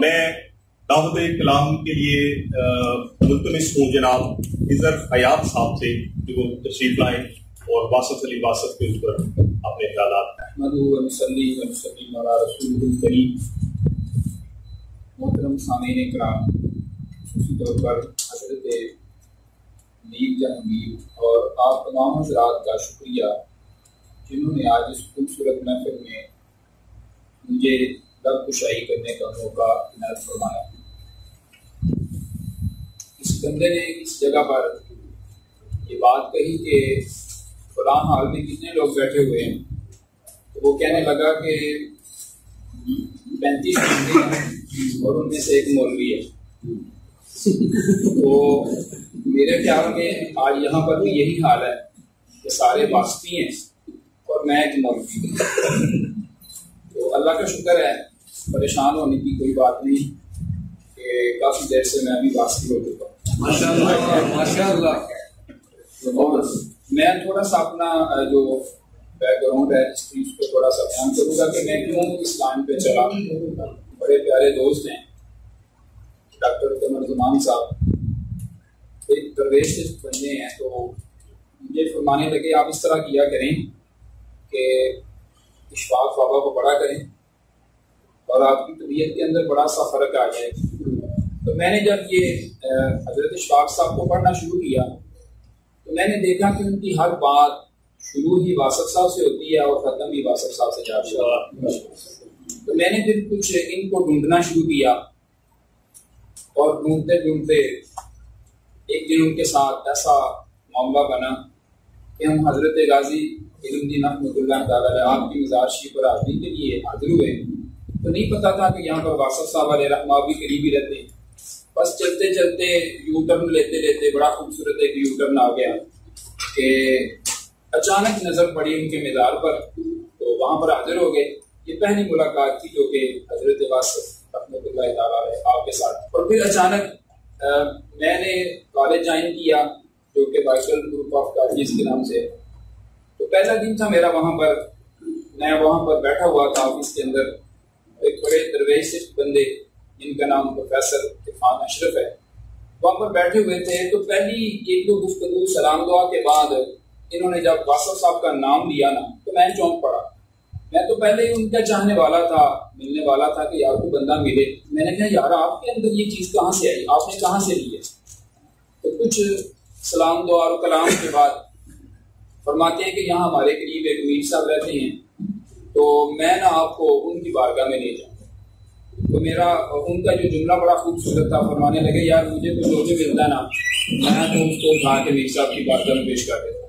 میں دعوت کلام کے لیے ملتمس ہوں جناب خضر حیات صاحب سے جو تشریف لائیں اور واسف علی واسف کے اوپر اپنے خیالات محترم سامعین کرام، خصوصی طور پر حضرت میر جہانگیر اور آپ تمام حضرات کا شکریہ جنہوں نے آج اس خوبصورت محفل میں مجھے لب کشائی کرنے کا موقع عنایت فرمایا۔ اس بندے نے اس جگہ پر یہ بات کہی کہ فلاں حال میں کتنے لوگ بیٹھے ہوئے ہیں، تو وہ کہنے لگا کہ 35 بندے ہیں اور ان میں سے ایک مولوی ہے۔ تو میرے خیال میں آج یہاں پر بھی یہی حال ہے کہ سارے واسطی ہیں اور میں ایک مولوی ہوں۔ تو اللہ کا شکر ہے، پریشان ہونے کی کوئی بات نہیں کہ کافی دیر سے میں ابھی واسطی ہو چکا ہوں۔ ماشاءاللہ۔ میں تھوڑا سا اپنا جو بیک گراؤنڈ ہے ہسٹری اس کو تھوڑا سا بیان کروں گا کہ میں کیوں اسلام پہ چلا۔ بڑے پیارے دوست ہیں ڈاکٹر قمر زمان صاحب، ایک درویش بندے ہیں، تو مجھے فرمانے لگے آپ اس طرح کیا کریں کہ اشفاق بابا کو پڑھا کریں اور آپ کی طبیعت کے اندر بڑا سا فرق آ جائے۔ تو میں نے جب یہ حضرت اشفاق صاحب کو پڑھنا شروع کیا تو میں نے دیکھا کہ ان کی ہر بات شروع ہی واسف صاحب سے ہوتی ہے اور ختم ہی واسف صاحب سے جاتی ہے۔ تو میں نے پھر کچھ ان کو ڈھونڈنا شروع کیا اور ڈھونڈتے ڈھونڈتے ایک دن ان کے ساتھ ایسا معاملہ بنا کہ ہم حضرت غازی علم الدین رحمۃ اللہ تعالی آپ کی مزار شریف پر حاضری کے لیے حاضر ہوئے۔ تو نہیں پتا تھا کہ یہاں پر واسف صاحب علیہ رحمہ بھی قریبی رہتے ہیں۔ بس چلتے چلتے یو ٹرن لیتے لیتے بڑا خوبصورت ایک یو ٹرن آ گیا کہ اچانک نظر پڑی ان کے مزار پر، تو وہاں پر حاضر ہو گئے۔ یہ پہلی ملاقات تھی جو کہ حضرت واسف رحمۃ اللہ تعالیٰ آپ کے ساتھ۔ اور پھر اچانک میں نے کالج جوائن کیا جو کہ بائبل گروپ آف کالجز کے نام سے۔ تو پہلا دن تھا میرا وہاں پر، میں وہاں پر بیٹھا ہوا تھا آفس کے اندر۔ ایک بڑے درویش بندے جن کا نام پروفیسر عرفان اشرف ہے وہاں پر بیٹھے ہوئے تھے۔ تو پہلی ایک دو گفتگو سلام دعا کے بعد انہوں نے جب واسف صاحب کا نام لیا نا تو میں چونک پڑا۔ میں تو پہلے ہی ان کا چاہنے والا تھا، ملنے والا تھا کہ یار کو بندہ ملے۔ میں نے کہا یار آپ کے اندر یہ چیز کہاں سے آئی، آپ نے کہاں سے لی ہے؟ تو کچھ سلام دعا اور کلام کے بعد فرماتے ہیں کہ یہاں ہمارے قریب ایک میر صاحب رہتے ہیں، تو میں نا آپ کو ان کی بارگاہ میں لے جاؤں۔ تو میرا ان کا جو جملہ بڑا خوبصورت تھا، فرمانے لگے یار مجھے تو جو بھی ملتا نا میں تو اس کو اٹھا کے میر صاحب کی بارگاہ میں پیش کر دیتا،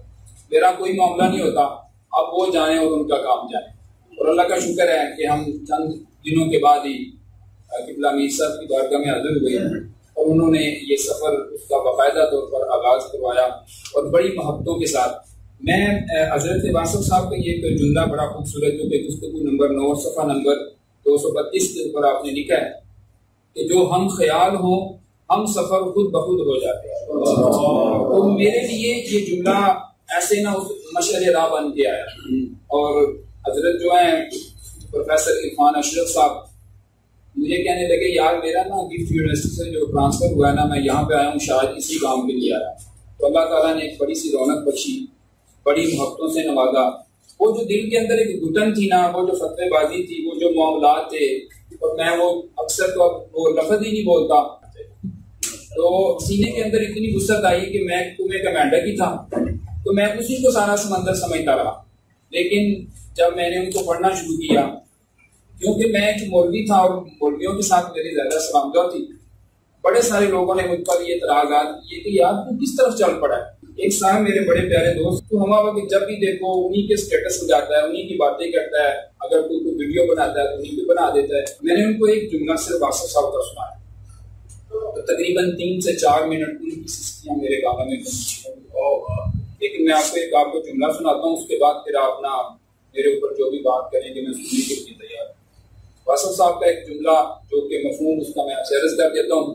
میرا کوئی معاملہ نہیں ہوتا، اب وہ جائیں اور ان کا کام جائیں۔ اور اللہ کا شکر ہے کہ ہم چند دنوں کے بعد ہی قبلہ میر صاحب کی بارگاہ میں حاضر ہوئے اور انہوں نے یہ سفر اس کا باقاعدہ طور پر آغاز کروایا اور بڑی محبتوں کے ساتھ۔ میں حضرت واسف صاحب کا یہ جملہ بڑا خوبصورت جو کہ گفتگو نمبر 9 صفحہ نمبر 232 کے اوپر آپ نے لکھا ہے کہ جو ہم خیال ہوں ہم سفر خود بخود ہو جاتے ہیں۔ تو میرے لیے یہ جملہ ایسے نہ مشعل راہ بن کے آیا۔ اور حضرت جو ہیں پروفیسر عرفان اشرف صاحب مجھے کہنے لگے یار میرا نا گفٹ یونیورسٹی سے جو ٹرانسفر ہوا ہے نا میں یہاں پہ آیا ہوں شاید اسی کام کے لیے آیا۔ تو اللہ تعالیٰ نے ایک بڑی سی رونق بخشی، بڑی محبتوں سے نوازا۔ وہ جو دل کے اندر ایک گھٹن تھی نا، وہ جو فتوی بازی تھی، وہ جو معاملات تھے، اور میں وہ اکثر تو وہ لفظ ہی نہیں بولتا، تو سینے کے اندر اتنی وسعت آئی کہ میں تمہیں کا مینڈک ہی تھا، تو میں اسی کو سارا سمندر سمجھتا رہا۔ لیکن جب میں نے ان کو پڑھنا شروع کیا، کیونکہ میں ایک مولوی تھا اور مولویوں کے ساتھ میری زیادہ سلام دعا تھی، بڑے سارے لوگوں نے مجھ پر یہ اعتراضات کیے کہ یار تو کس طرف چل پڑا ہے۔ ایک صاحب میرے بڑے پیارے دوست، تو ہمارا وقت جب بھی دیکھو انہی کے سٹیٹس ہو جاتا ہے، انہی کی باتیں کرتا ہے، اگر کوئی ویڈیو بناتا ہے تو انہی کو بنا دیتا ہے۔ میں نے ان کو ایک جملہ صرف واسف صاحب کا سنایا، تو تقریباً 3 سے 4 منٹ ان کی سستیاں میرے کانوں میں گونجی۔ لیکن میں آپ کو جملہ سناتا ہوں، اس کے بعد پھر آپ نا میرے اوپر جو بھی بات کریں گے میں سننے کے لیے تیار ہوں۔ واسف صاحب کا ایک جملہ جو کہ مفہوم اس کا میں عرض کر دیتا ہوں،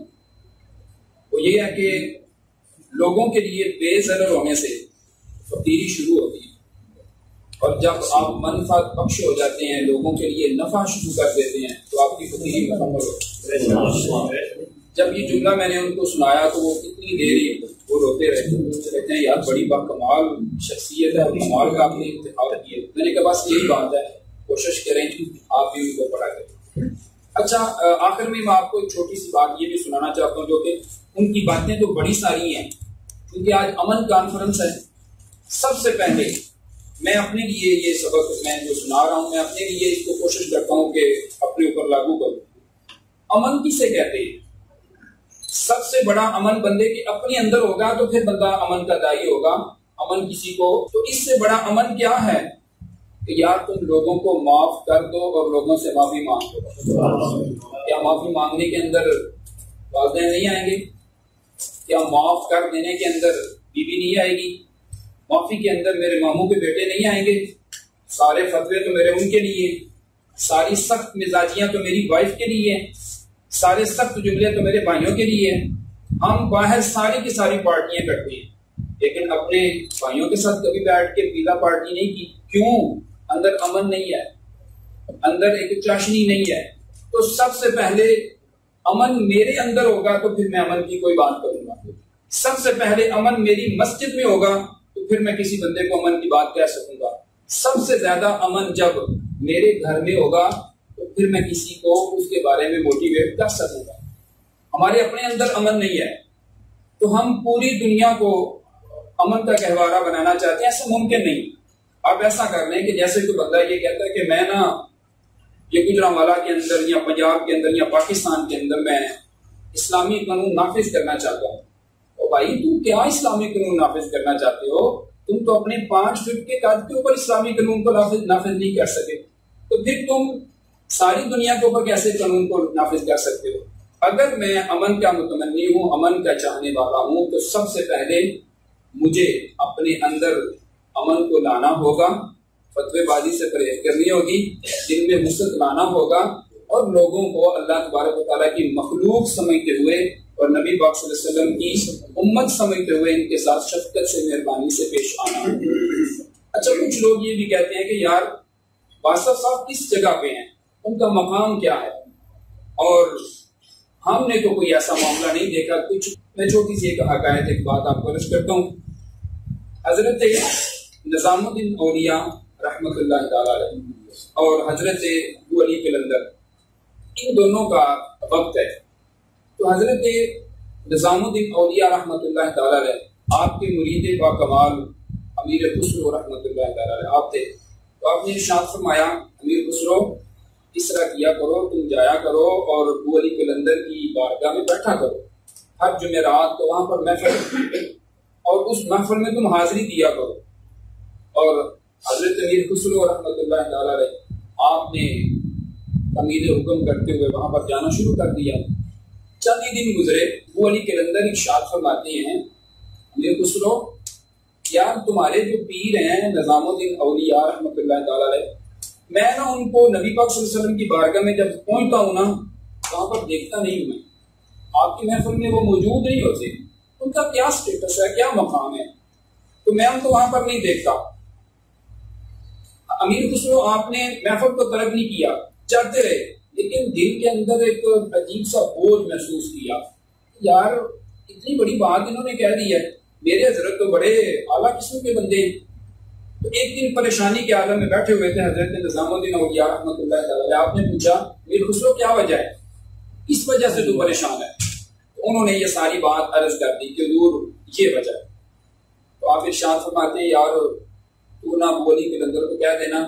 وہ یہ ہے کہ لوگوں کے لیے بے ضرر ہونے سے فقیری شروع ہوتی ہے، اور جب آپ منفعت بخش ہو جاتے ہیں، لوگوں کے لیے نفع شروع کر دیتے ہیں، تو آپ کی فقیری مکمل ہو۔ جب یہ جملہ میں نے ان کو سنایا تو وہ کتنی دیر وہ روتے رہتے، کہتے ہیں یار بڑی کمال شخصیت ہے اور کمال کا آپ نے انتخاب کیا۔ میں نے کہا بس یہی بات ہے، کوشش کریں آپ بھی ان کو پڑھا کریں۔ اچھا، آخر میں آپ کو ایک چھوٹی سی بات یہ بھی سنانا چاہتا ہوں، جو کہ ان کی باتیں تو بڑی ساری ہیں، کیونکہ آج امن کانفرنس ہے۔ سب سے پہلے میں اپنے لیے یہ سبق میں جو سنا رہا ہوں، میں اپنے لیے اس کو کوشش کرتا ہوں کہ اپنے اوپر لاگو کروں۔ امن کسے کہتے ہیں؟ سب سے بڑا امن بندے کے اپنے اندر ہوگا تو پھر بندہ امن کا داعی ہوگا۔ امن کسی کو، تو اس سے بڑا امن کیا ہے کہ یار تم لوگوں کو معاف کر دو اور لوگوں سے معافی مانگ دو۔ کیا معافی مانگنے کے اندر والدین نہیں آئیں گے؟ کیا معاف کر دینے کے اندر بیوی نہیں آئے گی؟ معافی کے اندر میرے ماموں کے بیٹے نہیں آئیں گے؟ سارے فتوے تو میرے ان کے لیے، ساری سخت مزاجیاں تو میری وائف کے لیے، سارے سخت جملے تو میرے بھائیوں کے لیے۔ ہم باہر ساری کی ساری پارٹیاں کرتے ہیں، لیکن اپنے بھائیوں کے ساتھ کبھی بیٹھ کے پیلا پارٹی نہیں کی۔ کیوں؟ اندر امن نہیں ہے، اندر ایک چاشنی نہیں ہے۔ تو سب سے پہلے امن میرے اندر ہوگا تو پھر میں امن کی کوئی بات کروں گا۔ سب سے پہلے امن میری مسجد میں ہوگا تو پھر میں کسی بندے کو امن کی بات کہہ سکوں گا۔ سب سے زیادہ امن جب میرے گھر میں ہوگا تو پھر میں کسی کو اس کے بارے میں موٹیویٹ کر سکوں گا۔ ہمارے اپنے اندر امن نہیں ہے تو ہم پوری دنیا کو امن کا گہوارہ بنانا چاہتے ہیں، ایسا ممکن نہیں۔ آپ ایسا کر لیں کہ جیسے کوئی بندہ یہ کہتا ہے کہ میں نا یہ گجرانوالہ کے اندر یا پنجاب کے اندر یا پاکستان کے اندر میں اسلامی قانون نافذ کرنا چاہتا ہوں۔ او بھائی تم کیا اسلامی قانون نافذ کرنا چاہتے ہو؟ تم تو اپنے 5 فٹ کے قد کے اوپر اسلامی قانون کو نافذ نہیں کر سکے، تو پھر تم ساری دنیا کے اوپر کیسے قانون کو نافذ کر سکتے ہو؟ اگر میں امن کا متمنی ہوں، امن کا چاہنے والا ہوں، تو سب سے پہلے مجھے اپنے اندر امن کو لانا ہوگا، فتوی بازی سے پرہیز کرنی ہوگی، دل میں نصرت لانا ہوگا، اور لوگوں کو اللہ تبارک و تعالیٰ کی مخلوق سمجھتے ہوئے اور نبی پاک صلی اللہ علیہ وسلم کی امت سمجھتے ہوئے ان کے ساتھ شفقت سے، مہربانی سے پیش آنا۔ اچھا، کچھ لوگ یہ بھی کہتے ہیں کہ یار باسط صاحب کس جگہ پہ ہیں، ان کا مقام کیا ہے؟ اور ہم نے تو کوئی ایسا معاملہ نہیں دیکھا۔ کچھ میں چھوٹی سی ایک حقائق ایک بات آپ کو عرض کرتا ہوں۔ حضرت نظام الدین اولیاء رحمۃ اللہ تعالی علیہ اور حضرت ابو علی قلندر، ان دونوں کا وقت ہے۔ تو حضرت نظام الدین اولیاء رحمۃ اللہ تعالی علیہ آپ کے مرید با کمال امیر خسرو رحمۃ اللہ تعالی علیہ آپ تھے۔ تو آپ نے ارشاد فرمایا امیر خسرو اس طرح کیا کرو، تم جایا کرو اور ابو علی قلندر کی بارگاہ میں بیٹھا کرو، ہر جمعرات کو وہاں پر محفل، اور اس محفل میں تم حاضری دیا کرو۔ اور حضرت امیر خسرو رحمۃ اللہ تعالی علیہ آپ نے امیر حکم کرتے ہوئے وہاں پر جانا شروع کر دیا۔ چند ہی دن گزرے، ابو علی قلندر ارشاد فرماتے ہیں امیر خسرو یار تمہارے جو پیر ہیں نظام الدین اولیاء رحمۃ اللہ تعالی علیہ، میں نا ان کو نبی پاک صلی اللہ علیہ وسلم کی بارگاہ میں جب پہنچتا ہوں نا وہاں پر دیکھتا نہیں ہوں، میں آپ کی محفل میں وہ موجود نہیں ہوتے، ان کا کیا سٹیٹس ہے، کیا مقام ہے، تو میں ان کو وہاں پر نہیں دیکھتا۔ امیر خسرو آپ نے محفل کو ترک نہیں کیا، چڑھتے رہے، لیکن دل کے اندر ایک عجیب سا بوجھ محسوس کیا، یار اتنی بڑی بات انہوں نے کہہ دی ہے، میرے حضرت تو بڑے اعلیٰ قسم کے بندے ہیں۔ تو ایک دن پریشانی کے عالم میں بیٹھے ہوئے تھے حضرت نظام الدین اولیاء رحمۃ اللہ تعالی، آپ نے پوچھا امیر خسرو کیا وجہ ہے، اس وجہ سے تو پریشان ہے؟ تو انہوں نے یہ ساری بات عرض کر دی کہ حضور یہ وجہ ہے۔ تو آپ ارشاد فرماتے ہیں یار تو نہ ابو علی قلندر کو کہہ دینا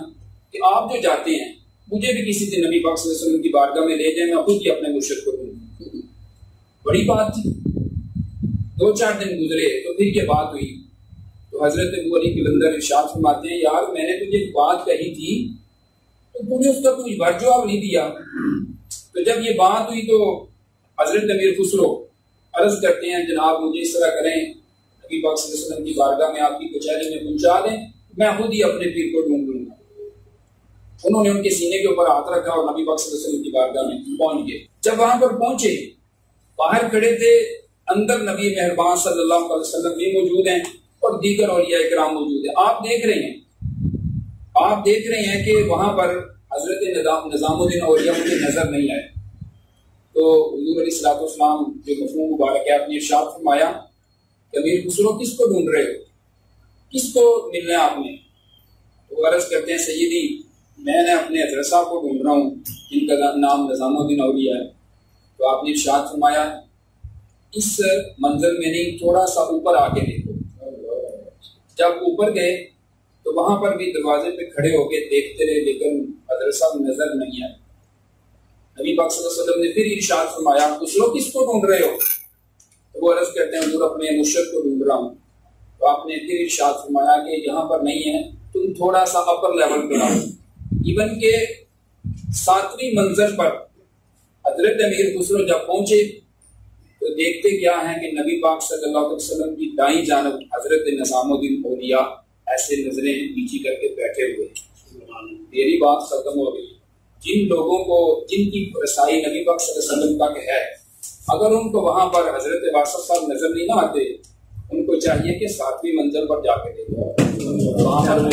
کہ آپ جو جاتے ہیں مجھے بھی کسی دن نبی پاک صلی اللہ علیہ وسلم کی بارگاہ میں لے جائیں، میں خود ہی اپنے مرشد کو دوں۔ بڑی بات تھی۔ 2-4 دن گزرے تو پھر یہ بات ہوئی، تو حضرت ابو علی قلندر ارشاد فرماتے ہیں یار میں نے تجھے ایک بات کہی تھی تو تو نے اس کا کوئی بر جواب نہیں دیا۔ تو جب یہ بات ہوئی تو حضرت امیر خسرو عرض کرتے ہیں جناب مجھے اس طرح کریں، نبی پاک صلی اللہ علیہ وسلم کی بارگاہ میں آپ کی کچہری میں پہنچا دیں، میں خود ہی اپنے پیر کو ڈھونڈ لوں گا۔ انہوں نے ان کے سینے کے اوپر ہاتھ رکھا اور نبی پاک صلی اللہ علیہ وسلم کی بارگاہ میں پہنچ گئے۔ جب وہاں پر پہنچے، باہر کھڑے تھے، اندر نبی مہربان صلی اللہ علیہ وسلم بھی موجود ہیں اور دیگر اولیاء کرام موجود ہیں۔ آپ دیکھ رہے ہیں، آپ دیکھ رہے ہیں کہ وہاں پر حضرت نظام الدین اولیاء مجھے نظر نہیں آئے. تو حضور علیہ الصلوۃ والسلام جو مفہوم مبارک ہے آپ نے ارشاد فرمایا کہ امیر خسرو کس کو ڈھونڈ رہے ہو, کس کو ملنا ہے آپ نے؟ تو عرض کرتے ہیں سیدی میں نے اپنے حضرت صاحب کو ڈھونڈ رہا ہوں جن کا نام نظام الدین اولیاء ہے. تو آپ نے ارشاد فرمایا اس منظر میں نہیں, تھوڑا سا اوپر آ کے دیکھو. جب اوپر گئے تو وہاں پر بھی دروازے پہ کھڑے ہو کے دیکھتے رہے, لیکن حضرت صاحب نظر نہیں آئے. نبی پاک صلی اللہ علیہ وسلم نے پھر ارشاد فرمایا کچھ لوگ کس کو ڈھونڈ رہے ہو؟ تو وہ عرض کرتے ہیں حضور اپنے مرشد کو ڈھونڈ رہا ہوں. تو آپ نے پھر ارشاد فرمایا کہ یہاں پر نہیں ہے, تم تھوڑا سا اپر لیول پہ آؤ. ایون کہ 7ویں منزل پر حضرت امیر خسرو جب پہنچے تو دیکھتے کیا ہیں کہ نبی پاک صلی اللہ علیہ وسلم کی دائیں جانب حضرت نظام الدین اولیاء ایسے نظریں نیچی کر کے بیٹھے ہوئے. میری بات ختم ہو گئی. جن لوگوں کو جن کی رسائی نبی پاک صلی اللہ علیہ وسلم تک ہے, اگر ان کو وہاں پر حضرت واسف صاحب نظر نہیں نہ آتے, ان کو چاہیے کہ 7ویں منزل پر جا کے دیکھو.